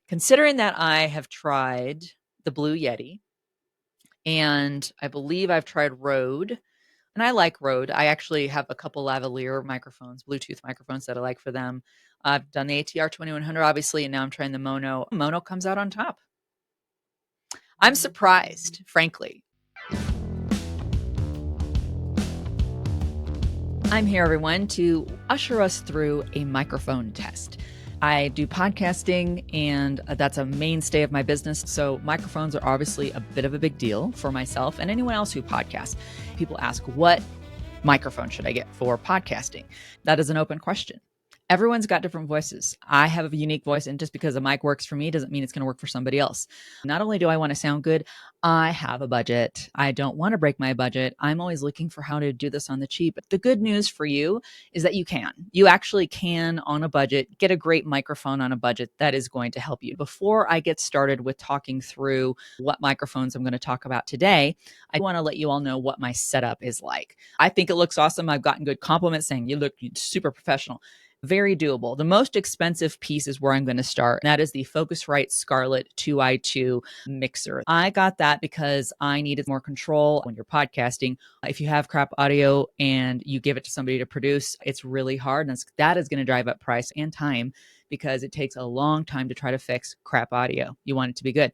Considering that I have tried the Blue Yeti and I believe I've tried Rode, and I like Rode. I actually have a couple lavalier microphones, Bluetooth microphones that I like for them. I've done the ATR2100, obviously, and now I'm trying the Maono. Maono comes out on top. I'm surprised, frankly. I'm here, everyone, to usher us through a microphone test. I do podcasting, and that's a mainstay of my business. So microphones are obviously a bit of a big deal for myself and anyone else who podcasts. People ask, what microphone should I get for podcasting? That is an open question. Everyone's got different voices. I have a unique voice, and just because a mic works for me doesn't mean it's going to work for somebody else. Not only do I want to sound good, I have a budget. I don't want to break my budget. I'm always looking for how to do this on the cheap. But the good news for you is that you can. You actually can, on a budget, get a great microphone on a budget that is going to help you. Before I get started with talking through what microphones I'm going to talk about today, I want to let you all know what my setup is like. I think it looks awesome. I've gotten good compliments saying you look super professional. Very doable. The most expensive piece is where I'm going to start. And that is the Focusrite Scarlett 2i2 mixer. I got that because I needed more control when you're podcasting. If you have crap audio and you give it to somebody to produce, it's really hard. And that is going to drive up price and time because it takes a long time to try to fix crap audio. You want it to be good.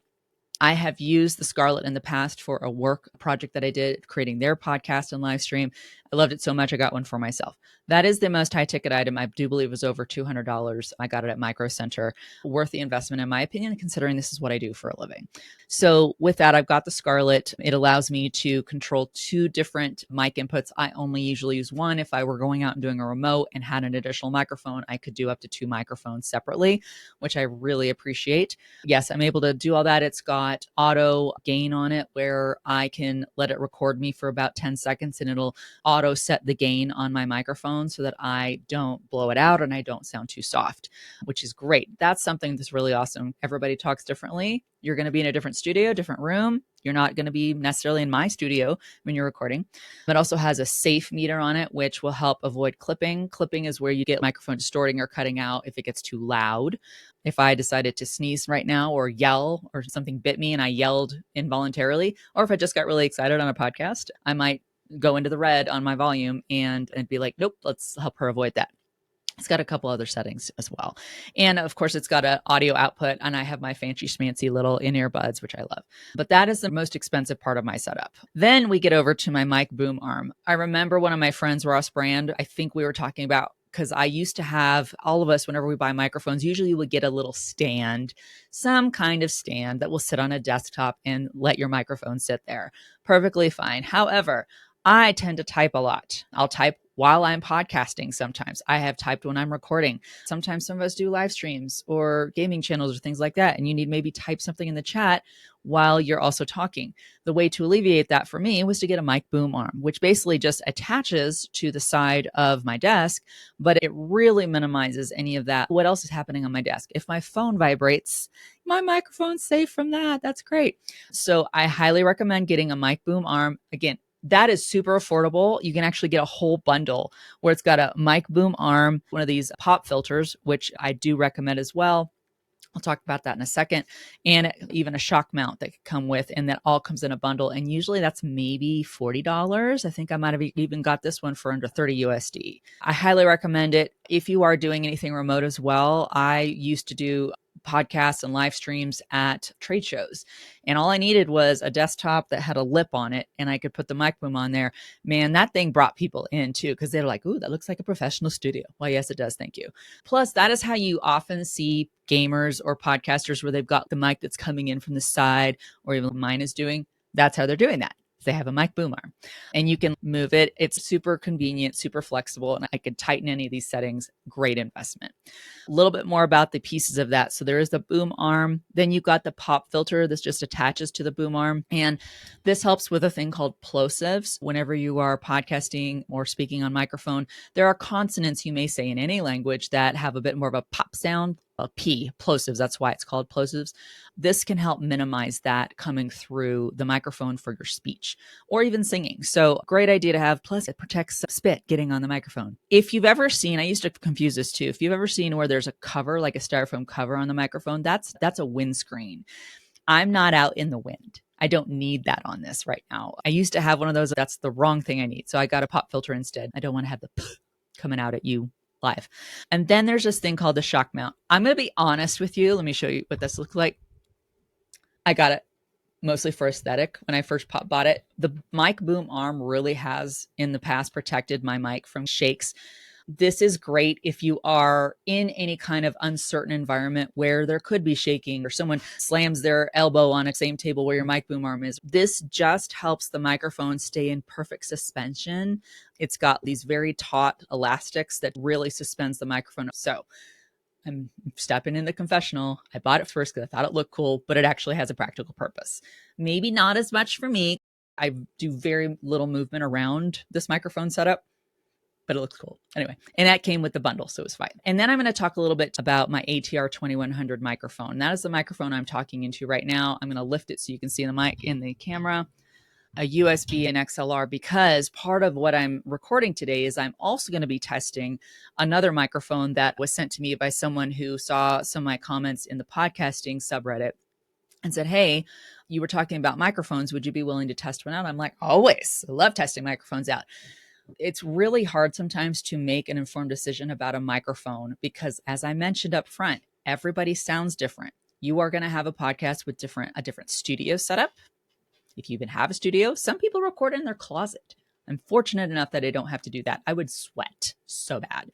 I have used the Scarlett in the past for a work project that I did, creating their podcast and live stream. I loved it so much, I got one for myself. That is the most high ticket item. I do believe it was over $200. I got it at Micro Center. Worth the investment, in my opinion, considering this is what I do for a living. So with that, I've got the Scarlett. It allows me to control two different mic inputs. I only usually use one. If I were going out and doing a remote and had an additional microphone, I could do up to two microphones separately, which I really appreciate. Yes, I'm able to do all that. It's got auto gain on it where I can let it record me for about 10 seconds and it'll auto set the gain on my microphone so that I don't blow it out and I don't sound too soft, which is great. That's something that's really awesome. Everybody talks differently. You're going to be in a different studio, different room. You're not going to be necessarily in my studio when you're recording. It also has a safe meter on it, which will help avoid clipping. Clipping is where you get microphone distorting or cutting out if it gets too loud. If I decided to sneeze right now or yell or something bit me and I yelled involuntarily, or if I just got really excited on a podcast, I might go into the red on my volume and be like, nope, let's help her avoid that. It's got a couple other settings as well. And of course, it's got an audio output, and I have my fancy schmancy little in-ear buds, which I love. But that is the most expensive part of my setup. Then we get over to my mic boom arm. I remember one of my friends, Ross Brand, I think we were talking about, because I used to have, all of us, whenever we buy microphones, usually we get a little stand, some kind of stand that will sit on a desktop and let your microphone sit there. Perfectly fine. However, I tend to type a lot. I'll type while I'm podcasting sometimes. I have typed when I'm recording. Sometimes some of us do live streams or gaming channels or things like that, and you need maybe type something in the chat while you're also talking. The way to alleviate that for me was to get a mic boom arm, which basically just attaches to the side of my desk, but it really minimizes any of that. What else is happening on my desk? If my phone vibrates, my microphone's safe from that. That's great. So I highly recommend getting a mic boom arm. Again, that is super affordable. You can actually get a whole bundle where it's got a mic boom arm, one of these pop filters, which I do recommend as well. I'll talk about that in a second. And even a shock mount that could come with, and that all comes in a bundle. And usually that's maybe $40. I think I might have even got this one for under 30 USD. I highly recommend it. If you are doing anything remote as well, I used to do podcasts and live streams at trade shows. And all I needed was a desktop that had a lip on it and I could put the mic boom on there. Man, that thing brought people in too, because they're like, ooh, that looks like a professional studio. Well, yes, it does. Thank you. Plus, that is how you often see gamers or podcasters where they've got the mic that's coming in from the side, or even mine is doing. That's how they're doing that. They have a mic boom arm and you can move it. It's super convenient, super flexible, and I could tighten any of these settings. Great investment. A little bit more about the pieces of that. So there is the boom arm. Then you've got the pop filter. This just attaches to the boom arm. And this helps with a thing called plosives. Whenever you are podcasting or speaking on microphone, there are consonants you may say in any language that have a bit more of a pop sound, plosives. That's why it's called plosives. This can help minimize that coming through the microphone for your speech or even singing. So great idea to have. Plus it protects spit getting on the microphone. If you've ever seen, I used to confuse this too. If you've ever seen where there's a cover, like a styrofoam cover on the microphone, that's a windscreen. I'm not out in the wind. I don't need that on this right now. I used to have one of those. That's the wrong thing I need. So I got a pop filter instead. I don't want to have the coming out at you live. And then there's this thing called the shock mount. I'm going to be honest with you. Let me show you what this looks like. I got it mostly for aesthetic when I first bought it. The mic boom arm really has in the past protected my mic from shakes. This is great if you are in any kind of uncertain environment where there could be shaking or someone slams their elbow on a same table where your mic boom arm is. This just helps the microphone stay in perfect suspension. It's got these very taut elastics that really suspends the microphone. So I'm stepping in the confessional. I bought it first because I thought it looked cool, but it actually has a practical purpose. Maybe not as much for me. I do very little movement around this microphone setup, but it looks cool. Anyway, and that came with the bundle, so it was fine. And then I'm going to talk a little bit about my ATR2100 microphone. That is the microphone I'm talking into right now. I'm going to lift it so you can see the mic in the camera, a USB and XLR, because part of what I'm recording today is I'm also going to be testing another microphone that was sent to me by someone who saw some of my comments in the podcasting subreddit and said, hey, you were talking about microphones. Would you be willing to test one out? I'm like, always. I love testing microphones out. It's really hard sometimes to make an informed decision about a microphone because, as I mentioned up front, everybody sounds different. You are going to have a podcast with a different studio setup. If you even have a studio, some people record in their closet. I'm fortunate enough that I don't have to do that. I would sweat so bad.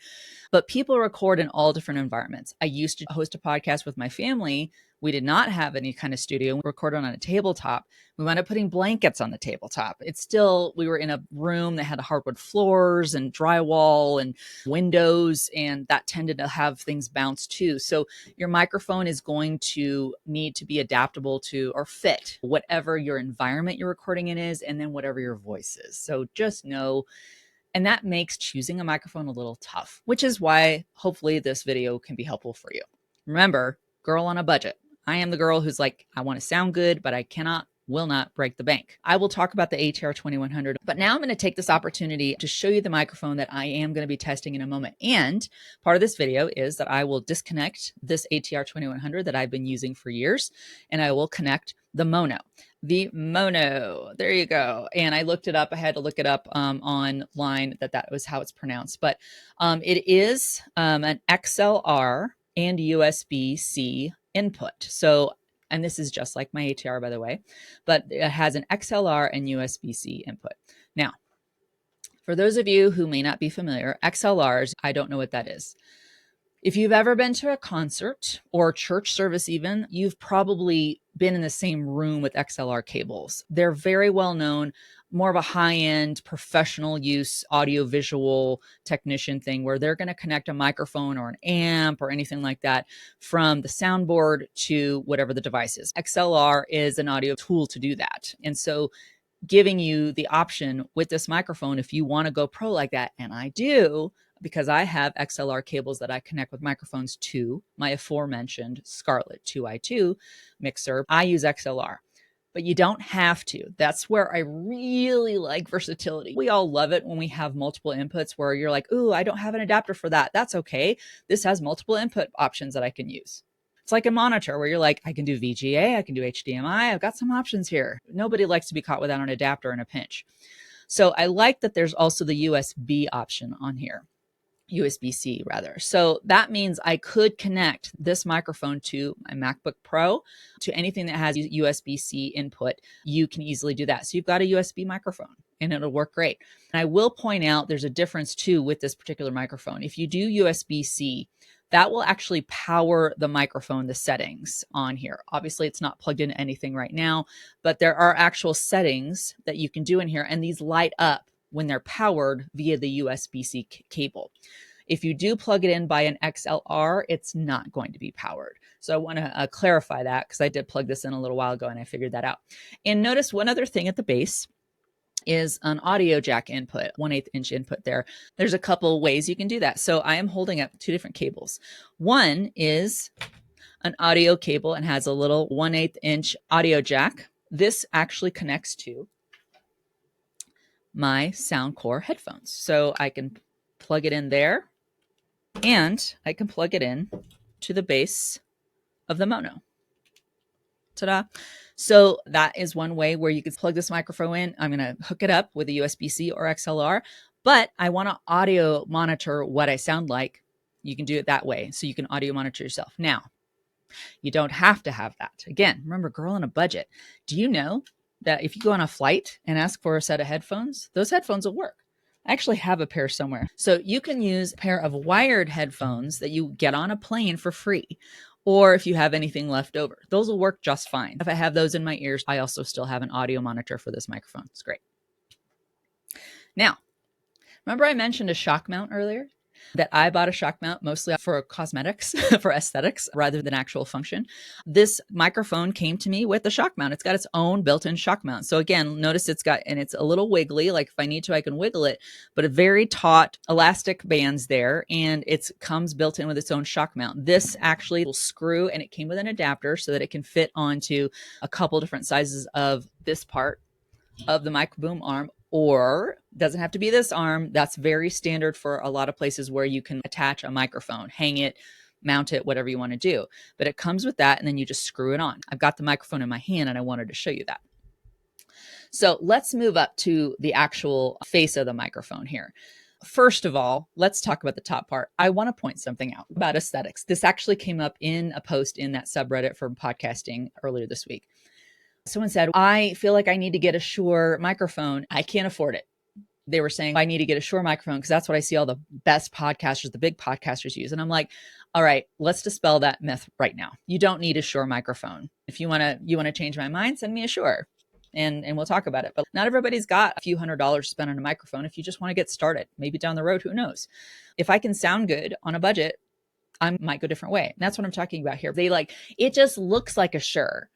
But people record in all different environments. I used to host a podcast with my family. We did not have any kind of studio. We recorded on a tabletop. We wound up putting blankets on the tabletop. We were in a room that had hardwood floors and drywall and windows, and that tended to have things bounce too. So your microphone is going to need to be adaptable to or fit whatever your environment you're recording in is, and then whatever your voice is. So just know. And that makes choosing a microphone a little tough, which is why hopefully this video can be helpful for you. Remember, girl on a budget. I am the girl who's like, I want to sound good, but I will not break the bank. I will talk about the ATR2100, but now I'm going to take this opportunity to show you the microphone that I am going to be testing in a moment. And part of this video is that I will disconnect this ATR2100 that I've been using for years, and I will connect the Maono. The Maono, there you go. And I looked it up. I had to look it up online that was how it's pronounced. But it is an XLR and USB-C input. So, and this is just like my ATR, by the way, but it has an XLR and USB-C input. Now, for those of you who may not be familiar, XLRs, I don't know what that is. If you've ever been to a concert or church service even, you've probably been in the same room with XLR cables. They're very well known, more of a high-end professional use audio-visual technician thing where they're going to connect a microphone or an amp or anything like that from the soundboard to whatever the device is. XLR is an audio tool to do that. And so giving you the option with this microphone, if you want to go pro like that, and I do, because I have XLR cables that I connect with microphones to my aforementioned Scarlett 2i2 mixer, I use XLR. But you don't have to. That's where I really like versatility. We all love it when we have multiple inputs where you're like, ooh, I don't have an adapter for that. That's okay. This has multiple input options that I can use. It's like a monitor where you're like, I can do VGA, I can do HDMI. I've got some options here. Nobody likes to be caught without an adapter in a pinch. So I like that there's also the USB option on here. USB-C rather. So that means I could connect this microphone to my MacBook Pro, to anything that has USB-C input. You can easily do that. So you've got a USB microphone and it'll work great. And I will point out there's a difference too with this particular microphone. If you do USB-C, that will actually power the microphone, the settings on here. Obviously, it's not plugged into anything right now, but there are actual settings that you can do in here, and these light up when they're powered via the USB-C cable. If you do plug it in by an XLR, it's not going to be powered. So I want to clarify that because I did plug this in a little while ago and I figured that out. And notice one other thing at the base. is an audio jack input, 1/8 inch input there. There's a couple ways you can do that. So I am holding up two different cables. One is an audio cable and has a little 1/8 inch audio jack. This actually connects to my Soundcore headphones. So I can plug it in there, and I can plug it in to the base of the Maono. Ta-da. So that is one way where you can plug this microphone in. I'm going to hook it up with a USB-C or XLR, but I want to audio monitor what I sound like. You can do it that way. So you can audio monitor yourself. Now, you don't have to have that. Again, remember, girl on a budget. Do you know that if you go on a flight and ask for a set of headphones, those headphones will work? I actually have a pair somewhere. So you can use a pair of wired headphones that you get on a plane for free. Or if you have anything left over, those will work just fine. If I have those in my ears, I also still have an audio monitor for this microphone. It's great. Now, remember I mentioned a shock mount earlier? That I bought a shock mount mostly for cosmetics, for aesthetics, rather than actual function. This microphone came to me with a shock mount. It's got its own built-in shock mount. So again, notice it's a little wiggly, like if I need to, I can wiggle it, but a very taut elastic bands there, and it comes built in with its own shock mount. This actually will screw, and it came with an adapter so that it can fit onto a couple different sizes of this part of the micro boom arm, or doesn't have to be this arm. That's very standard for a lot of places where you can attach a microphone, hang it, mount it, whatever you want to do. But it comes with that, and then you just screw it on. I've got the microphone in my hand, and I wanted to show you that. So let's move up to the actual face of the microphone here. First of all, let's talk about the top part. I want to point something out about aesthetics. This actually came up in a post in that subreddit for podcasting earlier this week. Someone said, I feel like I need to get a Shure microphone. I can't afford it. They were saying, I need to get a Shure microphone because that's what I see all the best podcasters, the big podcasters use. And I'm like, all right, let's dispel that myth right now. You don't need a Shure microphone. If you want to change my mind, send me a Shure and we'll talk about it. But not everybody's got a few $100s spent on a microphone. If you just want to get started, maybe down the road, who knows? If I can sound good on a budget, I might go a different way. And that's what I'm talking about here. It just looks like a Shure.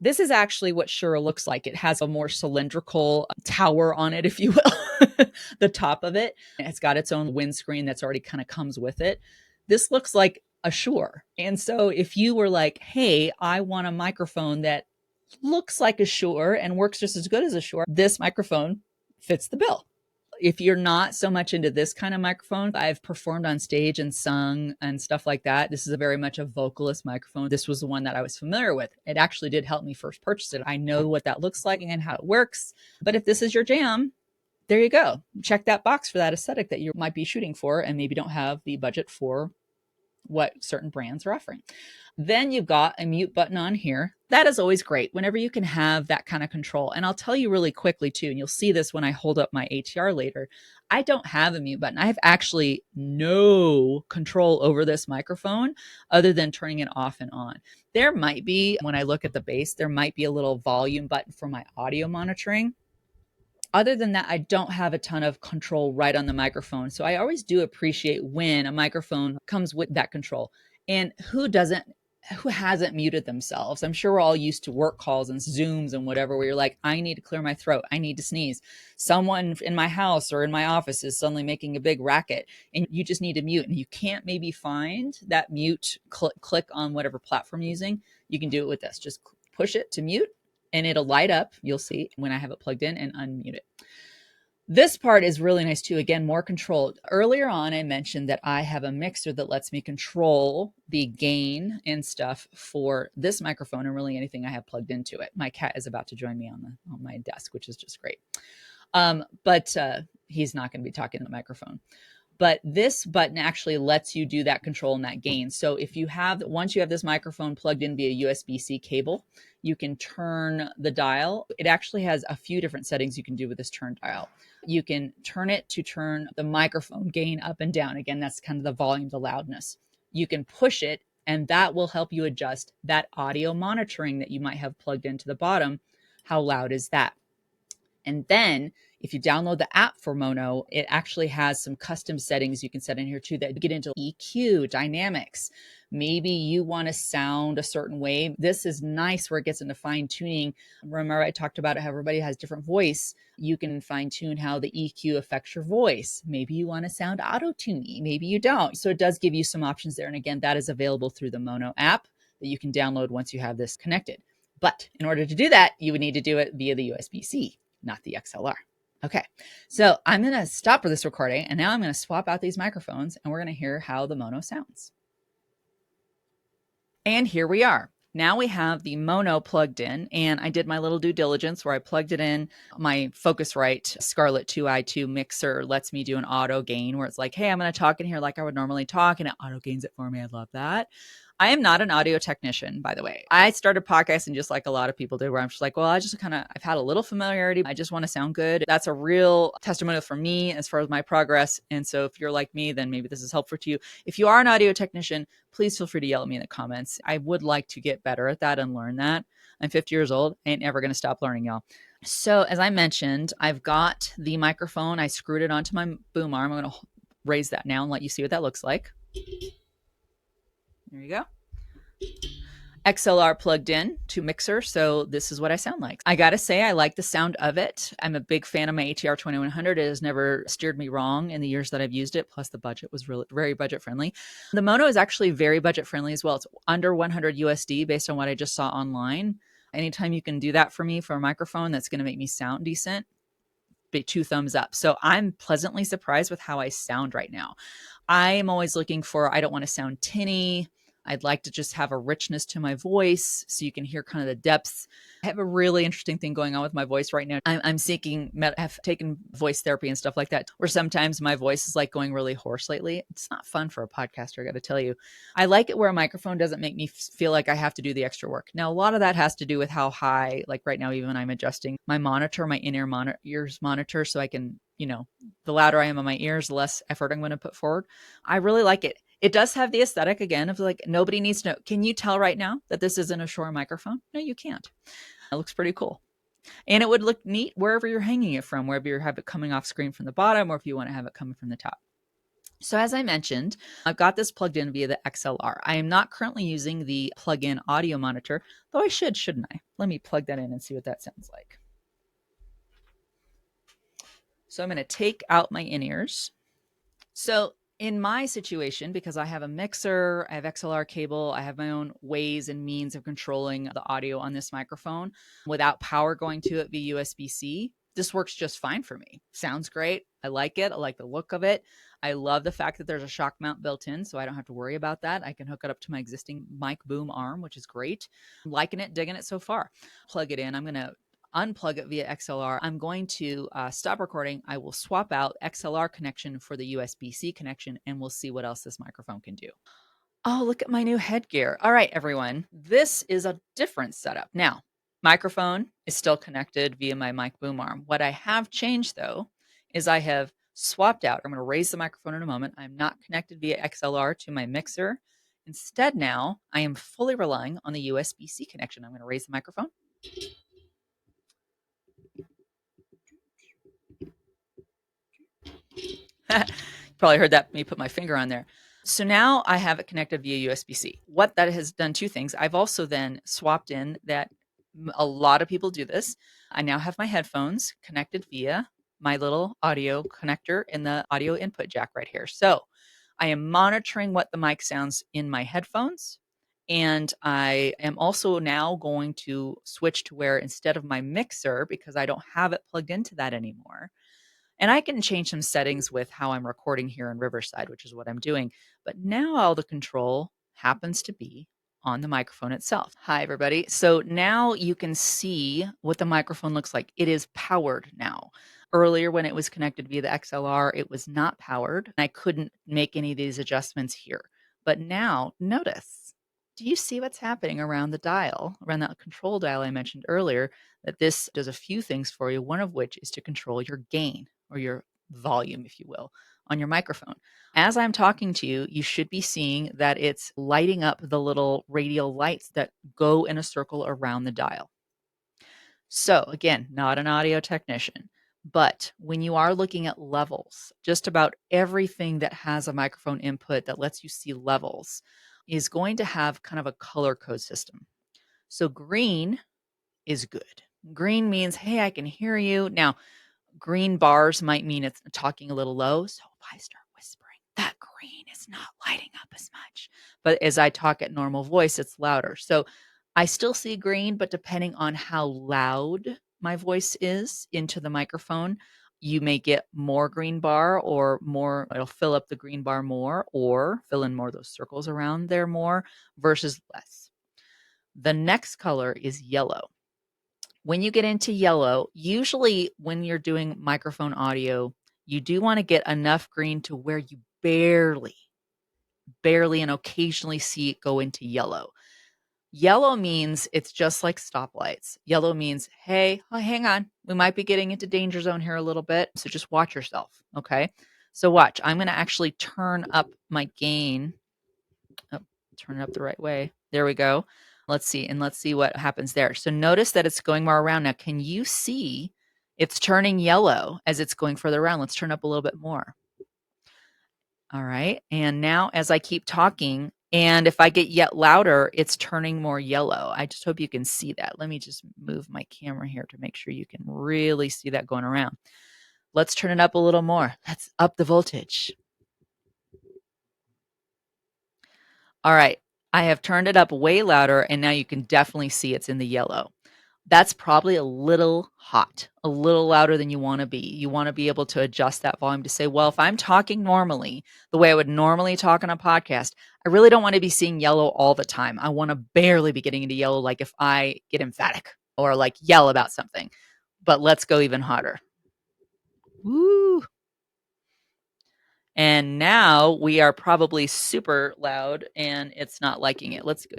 This is actually what Shure looks like. It has a more cylindrical tower on it, if you will, the top of it. It's got its own windscreen that's already kind of comes with it. This looks like a Shure. And so if you were like, hey, I want a microphone that looks like a Shure and works just as good as a Shure, this microphone fits the bill. If you're not so much into this kind of microphone, I've performed on stage and sung and stuff like that. This is very much a vocalist microphone. This was the one that I was familiar with. It actually did help me first purchase it. I know what that looks like and how it works. But if this is your jam, there you go. Check that box for that aesthetic that you might be shooting for and maybe don't have the budget for what certain brands are offering. Then you've got a mute button on here. That is always great whenever you can have that kind of control. And I'll tell you really quickly too, and you'll see this when I hold up my ATR later. I don't have a mute button. I have actually no control over this microphone other than turning it off and on. There might be, when I look at the base, there might be a little volume button for my audio monitoring. Other than that, I don't have a ton of control right on the microphone. So I always do appreciate when a microphone comes with that control. And who hasn't muted themselves? I'm sure we're all used to work calls and Zooms and whatever, where you're like, I need to clear my throat. I need to sneeze. Someone in my house or in my office is suddenly making a big racket and you just need to mute. And you can't maybe find that mute, click on whatever platform you're using. You can do it with this. Just push it to mute and it'll light up. You'll see when I have it plugged in, and unmute it. This part is really nice too. Again, more control. Earlier on, I mentioned that I have a mixer that lets me control the gain and stuff for this microphone and really anything I have plugged into it. My cat is about to join me on my desk, which is just great. But he's not going to be talking to the microphone. But this button actually lets you do that control and that gain. So once you have this microphone plugged in via USB-C cable, you can turn the dial. It actually has a few different settings you can do with this turn dial. You can turn it to turn the microphone gain up and down. Again, that's kind of the volume, the loudness. You can push it, and that will help you adjust that audio monitoring that you might have plugged into the bottom. How loud is that? And then If you download the app for Maono, it actually has some custom settings you can set in here too that get into EQ, dynamics. Maybe you want to sound a certain way. This is nice where it gets into fine tuning. Remember, I talked about how everybody has different voice. You can fine tune how the EQ affects your voice. Maybe you want to sound auto-tuney, maybe you don't. So it does give you some options there. And again, that is available through the Maono app that you can download once you have this connected. But in order to do that, you would need to do it via the USB-C, not the XLR. Okay, so I'm going to stop for this recording, and now I'm going to swap out these microphones, and we're going to hear how the Maono sounds. And here we are. Now we have the Maono plugged in, and I did my little due diligence where I plugged it in. My Focusrite Scarlett 2i2 mixer lets me do an auto gain where it's like, hey, I'm going to talk in here like I would normally talk, and it auto gains it for me. I love that. I am not an audio technician, by the way. I started podcasting just like a lot of people did, where I'm just like, well, I've had a little familiarity. I just want to sound good. That's a real testimonial for me as far as my progress. And so if you're like me, then maybe this is helpful to you. If you are an audio technician, please feel free to yell at me in the comments. I would like to get better at that and learn that. I'm 50 years old. I ain't ever going to stop learning, y'all. So as I mentioned, I've got the microphone. I screwed it onto my boom arm. I'm going to raise that now and let you see what that looks like. There you go. XLR plugged in to mixer. So this is what I sound like. I got to say, I like the sound of it. I'm a big fan of my ATR2100. It has never steered me wrong in the years that I've used it. Plus the budget was really very budget friendly. The Maono is actually very budget friendly as well. It's under 100 USD based on what I just saw online. Anytime you can do that for me for a microphone, that's going to make me sound decent. Big 2 thumbs up. So I'm pleasantly surprised with how I sound right now. I am always looking for, I don't want to sound tinny. I'd like to just have a richness to my voice so you can hear kind of the depths. I have a really interesting thing going on with my voice right now. I'm have taken voice therapy and stuff like that, where sometimes my voice is like going really hoarse lately. It's not fun for a podcaster, I got to tell you. I like it where a microphone doesn't make me feel like I have to do the extra work. Now, a lot of that has to do with how high, like right now, even I'm adjusting my monitor, my in-ear ears monitor, so I can, the louder I am on my ears, the less effort I'm going to put forward. I really like it. It does have the aesthetic again of like, nobody needs to know. Can you tell right now that this isn't a Shure microphone? No, you can't. It looks pretty cool. And it would look neat wherever you're hanging it from, wherever you have it coming off screen from the bottom, or if you want to have it coming from the top. So as I mentioned, I've got this plugged in via the XLR. I am not currently using the plug-in audio monitor, though I should, shouldn't I? Let me plug that in and see what that sounds like. So I'm going to take out my in-ears. So in my situation, because I have a mixer, I have XLR cable, I have my own ways and means of controlling the audio on this microphone without power going to it via USB-C, this works just fine for me. Sounds great. I like it. I like the look of it. I love the fact that there's a shock mount built in, so I don't have to worry about that. I can hook it up to my existing mic boom arm, which is great. I'm liking it, digging it so far. Plug it in. I'm going to unplug it via XLR. I'm going to stop recording. I will swap out XLR connection for the USB-C connection, and we'll see what else this microphone can do. Oh, look at my new headgear. All right, everyone. This is a different setup. Now, microphone is still connected via my mic boom arm. What I have changed, though, is I have swapped out. I'm going to raise the microphone in a moment. I'm not connected via XLR to my mixer. Instead, now, I am fully relying on the USB-C connection. I'm going to raise the microphone. Probably heard that me put my finger on there. So now I have it connected via USB-C. What that has done 2 things. I've also then swapped in that a lot of people do this. I now have my headphones connected via my little audio connector in the audio input jack right here. So I am monitoring what the mic sounds in my headphones. And I am also now going to switch to where instead of my mixer, because I don't have it plugged into that anymore, and I can change some settings with how I'm recording here in Riverside, which is what I'm doing. But now all the control happens to be on the microphone itself. Hi, everybody. So now you can see what the microphone looks like. It is powered now. Earlier, when it was connected via the XLR, it was not powered. I couldn't make any of these adjustments here. But now, notice, do you see what's happening around the dial, around that control dial I mentioned earlier, that this does a few things for you, one of which is to control your gain, or your volume, if you will, on your microphone. As I'm talking to you, you should be seeing that it's lighting up the little radial lights that go in a circle around the dial. So again, not an audio technician, But when you are looking at levels, just about everything that has a microphone input that lets you see levels is going to have kind of a color code system. So green is good. Green means, hey, I can hear you. Now, green bars might mean it's talking a little low. So if I start whispering, that green is not lighting up as much. But as I talk at normal voice, it's louder. So I still see green, but depending on how loud my voice is into the microphone, you may get more green bar or more, it'll fill up the green bar more or fill in more of those circles around there more versus less. The next color is yellow. When you get into yellow, usually when you're doing microphone audio, you do want to get enough green to where you barely and occasionally see it go into yellow. Yellow means it's just like stoplights. Yellow means, hey, hang on, we might be getting into danger zone here a little bit. So just watch yourself. Okay. So watch, I'm going to actually turn up my gain. Oh, turn it up the right way. There we go. Let's see. And let's see what happens there. So notice that it's going more around. Now, can you see it's turning yellow as it's going further around? Let's turn up a little bit more. All right. And now as I keep talking, and if I get yet louder, it's turning more yellow. I just hope you can see that. Let me just move my camera here to make sure you can really see that going around. Let's turn it up a little more. Let's up the voltage. All right. I have turned it up way louder, and now you can definitely see it's in the yellow. That's probably a little hot, a little louder than you want to be. You want to be able to adjust that volume to say, well, if I'm talking normally, the way I would normally talk on a podcast, I really don't want to be seeing yellow all the time. I want to barely be getting into yellow, like if I get emphatic or like yell about something. But let's go even hotter. Woo. And now we are probably super loud and it's not liking it. Let's go.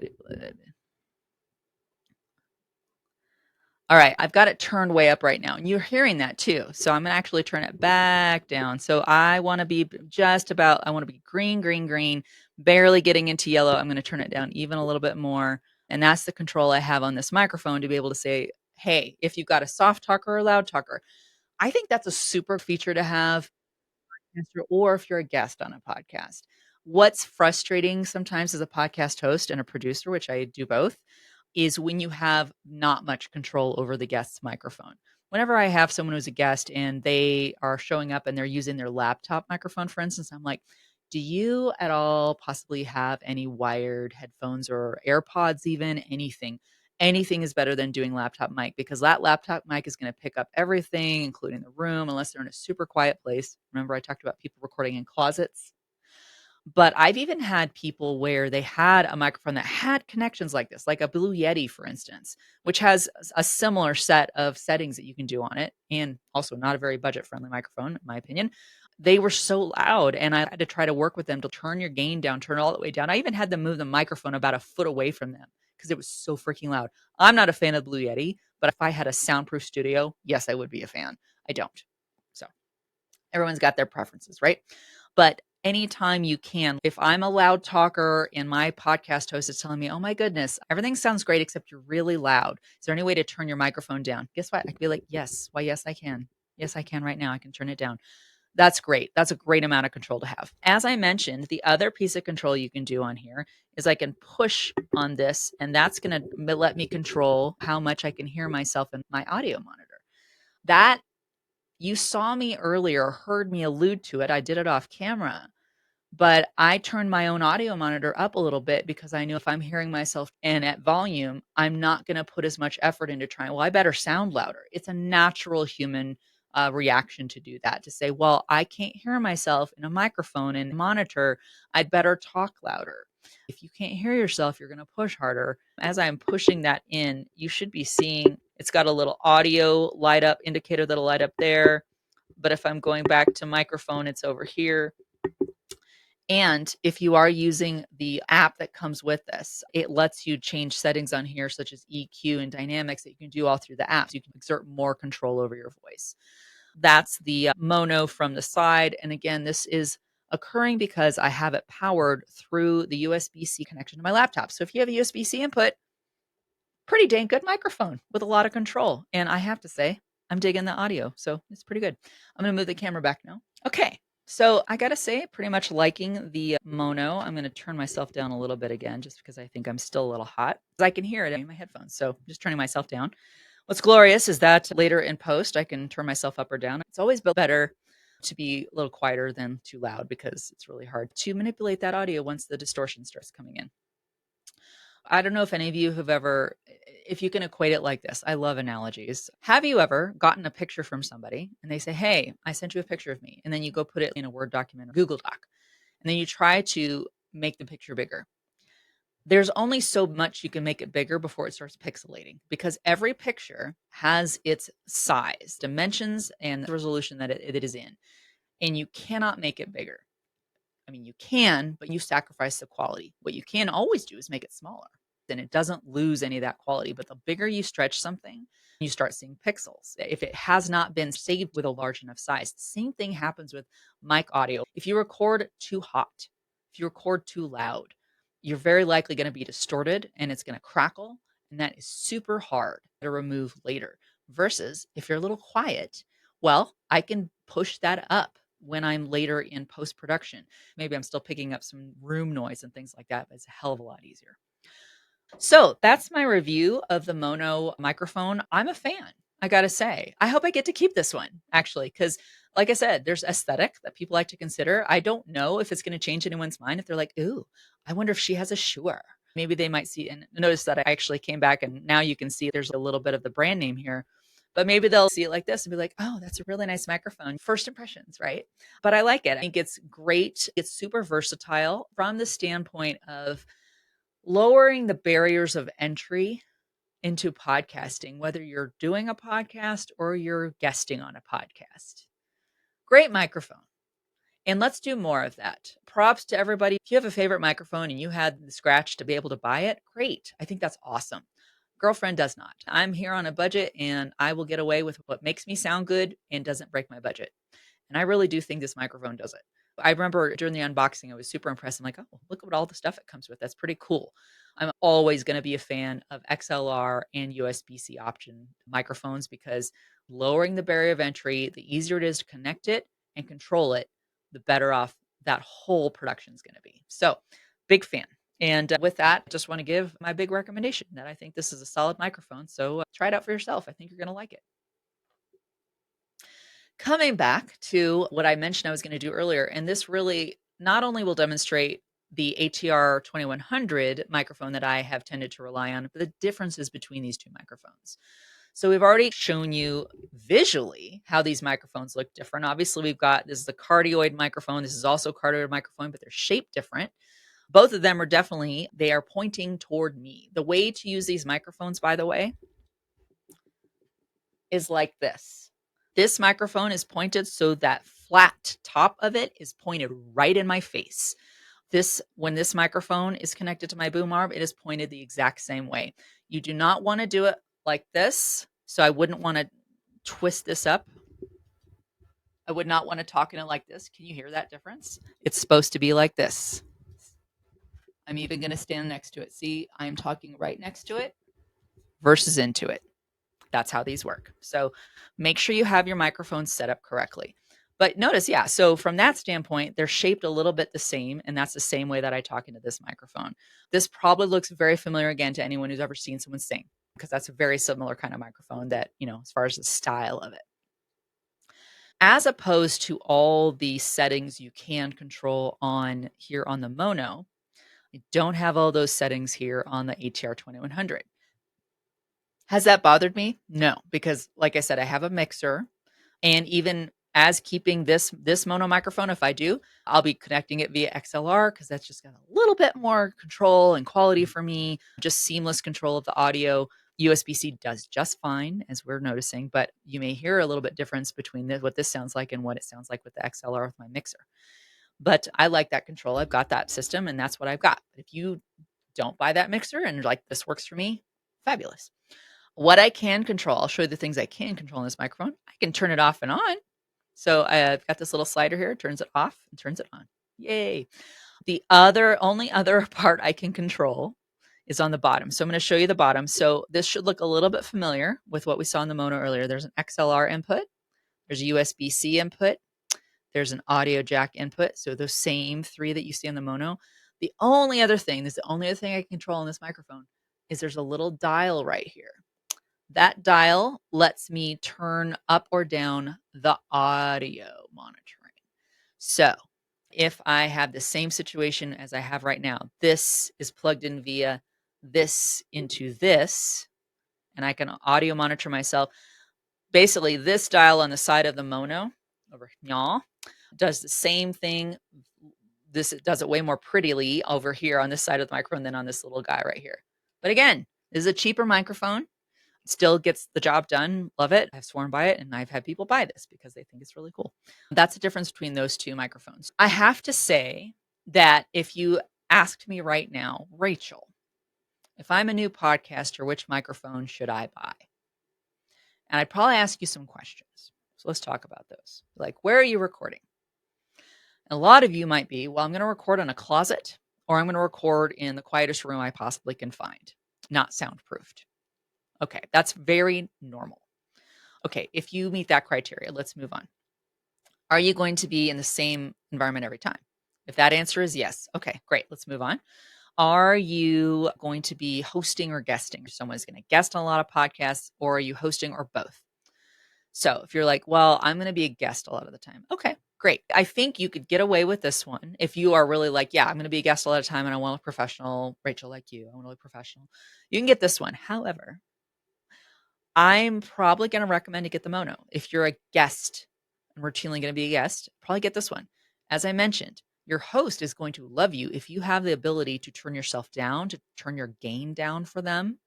All right, I've got it turned way up right now, and you're hearing that too. So I'm gonna actually turn it back down. So I want to be I want to be green, green, green, barely getting into yellow. I'm gonna turn it down even a little bit more. And that's the control I have on this microphone to be able to say, hey, if you've got a soft talker or a loud talker, I think that's a super feature to have, or if you're a guest on a podcast. What's frustrating sometimes as a podcast host and a producer, which I do both, is when you have not much control over the guest's microphone. Whenever I have someone who's a guest and they are showing up and they're using their laptop microphone, for instance, I'm like, do you at all possibly have any wired headphones or AirPods, even anything? Anything is better than doing laptop mic because that laptop mic is going to pick up everything, including the room, unless they're in a super quiet place. Remember, I talked about people recording in closets. But I've even had people where they had a microphone that had connections like this, like a Blue Yeti, for instance, which has a similar set of settings that you can do on it, and also not a very budget-friendly microphone, in my opinion. They were so loud, and I had to try to work with them to turn your gain down, turn it all the way down. I even had them move the microphone about a foot away from them because it was so freaking loud. I'm not a fan of Blue Yeti, but if I had a soundproof studio, yes, I would be a fan. I don't. So everyone's got their preferences, right? But anytime you can, if I'm a loud talker and my podcast host is telling me, oh my goodness, everything sounds great except you're really loud. Is there any way to turn your microphone down? Guess what? I could be like, yes. Why, yes, I can. Yes, I can right now. I can turn it down. That's great. That's a great amount of control to have. As I mentioned, the other piece of control you can do on here is I can push on this, and that's going to let me control how much I can hear myself in my audio monitor. That you saw me earlier, heard me allude to it. I did it off camera, but I turned my own audio monitor up a little bit because I knew if I'm hearing myself and at volume, I'm not going to put as much effort into trying, well, I better sound louder. It's a natural human reaction to do that, to say, well, I can't hear myself in a microphone and monitor. I'd better talk louder. If you can't hear yourself, you're going to push harder. As I'm pushing that in, you should be seeing it's got a little audio light up indicator that'll light up there. But if I'm going back to microphone, it's over here. And if you are using the app that comes with this, it lets you change settings on here, such as EQ and dynamics that you can do all through the app. So you can exert more control over your voice. That's the Maono from the side. And again, this is occurring because I have it powered through the USB-C connection to my laptop. So if you have a USB-C input, pretty dang good microphone with a lot of control. And I have to say, I'm digging the audio. So it's pretty good. I'm going to move the camera back now. Okay. So I got to say, pretty much liking the mono. I'm going to turn myself down a little bit again, just because I think I'm still a little hot. I can hear it in my headphones. So just turning myself down. What's glorious is that later in post, I can turn myself up or down. It's always better to be a little quieter than too loud, because it's really hard to manipulate that audio once the distortion starts coming in. I don't know if any of you have ever, if you can equate it like this. I love analogies. Have you ever gotten a picture from somebody and they say, "Hey, I sent you a picture of me." And then you go put it in a Word document or Google Doc. And then you try to make the picture bigger. There's only so much you can make it bigger before it starts pixelating, because every picture has its size, dimensions, and the resolution that it is in. And you cannot make it bigger. I mean, you can, but you sacrifice the quality. What you can always do is make it smaller. Then it doesn't lose any of that quality. But the bigger you stretch something, you start seeing pixels. If it has not been saved with a large enough size, the same thing happens with mic audio. If you record too hot, if you record too loud, you're very likely going to be distorted and it's going to crackle. And that is super hard to remove later. Versus if you're a little quiet, well, I can push that up when I'm later in post-production. Maybe I'm still picking up some room noise and things like that, but it's a hell of a lot easier. So that's my review of the Maono microphone. I'm a fan, I gotta say. I hope I get to keep this one, actually, because like I said, there's aesthetic that people like to consider. I don't know if it's going to change anyone's mind if they're like, "Ooh, I wonder if she has a Shure." Maybe they might see and notice that I actually came back and now you can see there's a little bit of the brand name here. But maybe they'll see it like this and be like, "Oh, that's a really nice microphone." First impressions, right? But I like it. I think it's great. It's super versatile from the standpoint of lowering the barriers of entry into podcasting, whether you're doing a podcast or you're guesting on a podcast. Great microphone. And let's do more of that. Props to everybody. If you have a favorite microphone and you had the scratch to be able to buy it, great. I think that's awesome. Girlfriend does not. I'm here on a budget and I will get away with what makes me sound good and doesn't break my budget. And I really do think this microphone does it. I remember during the unboxing, I was super impressed. I'm like, "Oh, look at all the stuff it comes with. That's pretty cool." I'm always going to be a fan of XLR and USB-C option microphones, because lowering the barrier of entry, the easier it is to connect it and control it, the better off that whole production is going to be. So, big fan. And with that, just want to give my big recommendation that I think this is a solid microphone. So try it out for yourself. I think you're going to like it. Coming back to what I mentioned I was going to do earlier, and this really not only will demonstrate the ATR2100 microphone that I have tended to rely on, but the differences between these two microphones. So we've already shown you visually how these microphones look different. Obviously, we've got, this is the cardioid microphone. This is also a cardioid microphone, but they're shaped different. Both of them are definitely, they are pointing toward me. The way to use these microphones, by the way, is like this. This microphone is pointed so that flat top of it is pointed right in my face. When this microphone is connected to my boom arm, it is pointed the exact same way. You do not want to do it like this. So I wouldn't want to twist this up. I would not want to talk in it like this. Can you hear that difference? It's supposed to be like this. I'm even going to stand next to it. See, I'm talking right next to it versus into it. That's how these work. So make sure you have your microphone set up correctly. But notice, yeah, so from that standpoint, they're shaped a little bit the same, and that's the same way that I talk into this microphone. This probably looks very familiar again to anyone who's ever seen someone sing, because that's a very similar kind of microphone that, as far as the style of it. As opposed to all the settings you can control on here on the Maono, I don't have all those settings here on the ATR2100. Has that bothered me? No, because like I said, I have a mixer, and even as keeping this mono microphone, if I do, I'll be connecting it via XLR, because that's just got a little bit more control and quality for me, just seamless control of the audio. USB-C does just fine, as we're noticing, but you may hear a little bit difference between what this sounds like and what it sounds like with the XLR with my mixer. But I like that control. I've got that system, and that's what I've got. But if you don't buy that mixer and you're like, this works for me, fabulous. What I can control, I'll show you the things I can control in this microphone. I can turn it off and on. So I've got this little slider here, turns it off and turns it on. Yay. The only other part I can control is on the bottom. So I'm going to show you the bottom. So this should look a little bit familiar with what we saw in the Maono earlier. There's an XLR input. There's a USB-C input. There's an audio jack input. So those same three that you see on the Maono. The only other thing, this is the only other thing I can control on this microphone, is there's a little dial right here. That dial lets me turn up or down the audio monitoring. So if I have the same situation as I have right now, this is plugged in via this into this, and I can audio monitor myself. Basically, this dial on the side of the Maono over here does the same thing. This does it way more prettily over here on this side of the microphone than on this little guy right here. But again, this is a cheaper microphone. Still gets the job done. Love it. I've sworn by it, and I've had people buy this because they think it's really cool. That's the difference between those two microphones. I have to say that if you asked me right now, Rachel, if I'm a new podcaster, which microphone should I buy? And I'd probably ask you some questions. So let's talk about those. Like, where are you recording? And a lot of you might be, well, I'm going to record in a closet, or I'm going to record in the quietest room I possibly can find, not soundproofed. Okay, that's very normal. Okay, if you meet that criteria, let's move on. Are you going to be in the same environment every time? If that answer is yes, okay, great, let's move on. Are you going to be hosting or guesting? Someone's going to guest on a lot of podcasts, or are you hosting, or both? So if you're like, well, I'm going to be a guest a lot of the time. Okay, great. I think you could get away with this one if you are really like, yeah, I'm going to be a guest a lot of time and I want a professional, Rachel, like you. I want to look professional. You can get this one. However, I'm probably going to recommend to get the Maono. If you're a guest and routinely going to be a guest, probably get this one. As I mentioned, your host is going to love you if you have the ability to turn yourself down, to turn your gain down for them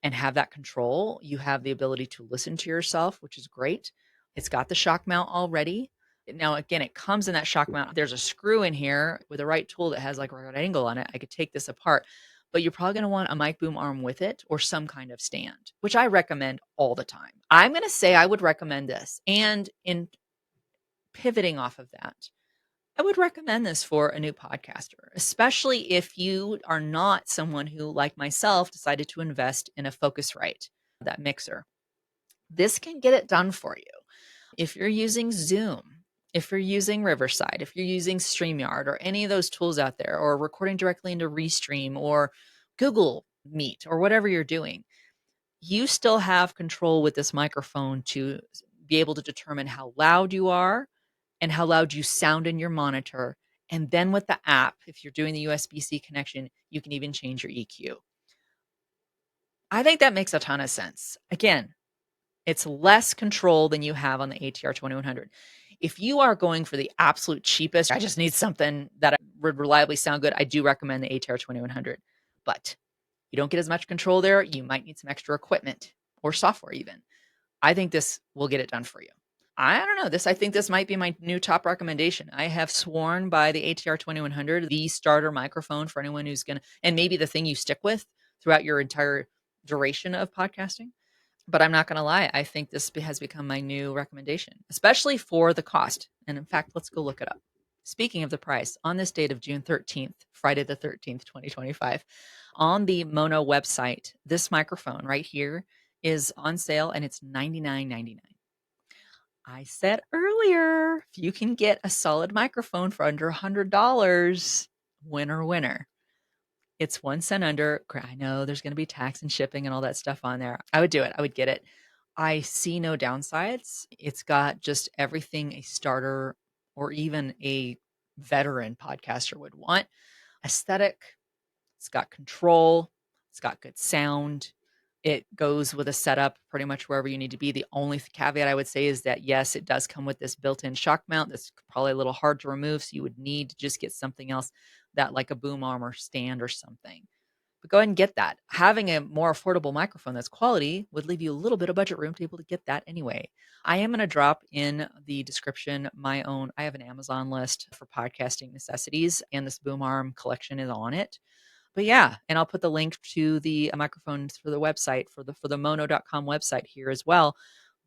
and have that control. You have the ability to listen to yourself, which is great. It's got the shock mount already. Now, again, it comes in that shock mount. There's a screw in here with the right tool that has like a right angle on it. I could take this apart, but you're probably going to want a mic boom arm with it or some kind of stand, which I recommend all the time. I'm going to say I would recommend this. And in pivoting off of that, I would recommend this for a new podcaster, especially if you are not someone who, like myself, decided to invest in a Focusrite, that mixer. This can get it done for you. If you're using Zoom, if you're using Riverside, if you're using StreamYard or any of those tools out there, or recording directly into Restream or Google Meet or whatever you're doing, you still have control with this microphone to be able to determine how loud you are and how loud you sound in your monitor. And then with the app, if you're doing the USB-C connection, you can even change your EQ. I think that makes a ton of sense. Again, it's less control than you have on the ATR2100. If you are going for the absolute cheapest, I just need something that would reliably sound good, I do recommend the ATR2100. But you don't get as much control there. You might need some extra equipment or software even. I think this will get it done for you. I don't know. I think this might be my new top recommendation. I have sworn by the ATR2100, the starter microphone for anyone who's going to, and maybe the thing you stick with throughout your entire duration of podcasting. But I'm not going to lie. I think this has become my new recommendation, especially for the cost. And in fact, let's go look it up. Speaking of the price, on this date of June 13th, Friday the 13th, 2025, on the Maono website, this microphone right here is on sale and it's $99.99. I said earlier, if you can get a solid microphone for under $100, winner, winner. It's 1 cent under. I know there's going to be tax and shipping and all that stuff on there. I would do it. I would get it. I see no downsides. It's got just everything a starter or even a veteran podcaster would want. Aesthetic. It's got control. It's got good sound. It goes with a setup pretty much wherever you need to be. The only caveat I would say is that, yes, it does come with this built-in shock mount that's probably a little hard to remove. So you would need to just get something else that like a boom arm or stand or something. But go ahead and get that. Having a more affordable microphone that's quality would leave you a little bit of budget room to be able to get that anyway. I am going to drop in the description I have an Amazon list for podcasting necessities, and this boom arm collection is on it. But yeah, and I'll put the link to the microphones for the website, for the Maono.com website here as well.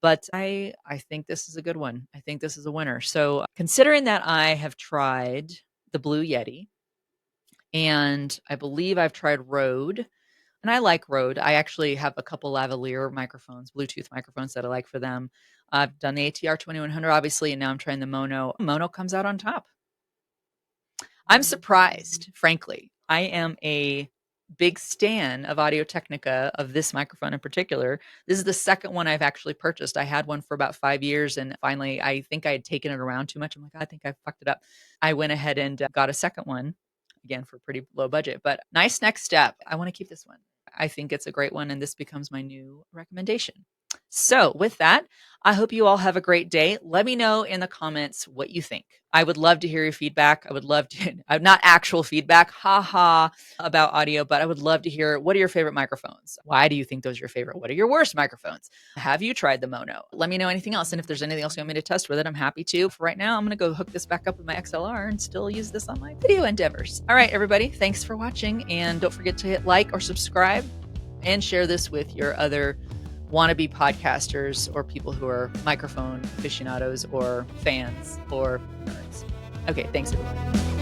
But I think this is a good one. I think this is a winner. So considering that I have tried the Blue Yeti And I believe I've tried Rode, and I like Rode. I actually have a couple lavalier microphones, Bluetooth microphones that I like for them. I've done the ATR2100, obviously, and now I'm trying the Maono. Maono comes out on top. I'm surprised, frankly. I am a big stan of Audio-Technica, of this microphone in particular. This is the second one I've actually purchased. I had one for about 5 years, and finally, I think I had taken it around too much. I'm like, I think I fucked it up. I went ahead and got a second one, again, for pretty low budget, but nice next step. I want to keep this one. I think it's a great one, and this becomes my new recommendation. So, with that, I hope you all have a great day. Let me know in the comments what you think. I would love to hear your feedback. I would love to, not actual feedback, haha, about audio, but I would love to hear, what are your favorite microphones? Why do you think those are your favorite? What are your worst microphones? Have you tried the Maono? Let me know anything else. And if there's anything else you want me to test with it, I'm happy to. For right now, I'm going to go hook this back up with my XLR and still use this on my video endeavors. All right, everybody, thanks for watching. And don't forget to hit like or subscribe and share this with your other wannabe podcasters or people who are microphone aficionados or fans or nerds. Okay, thanks everyone.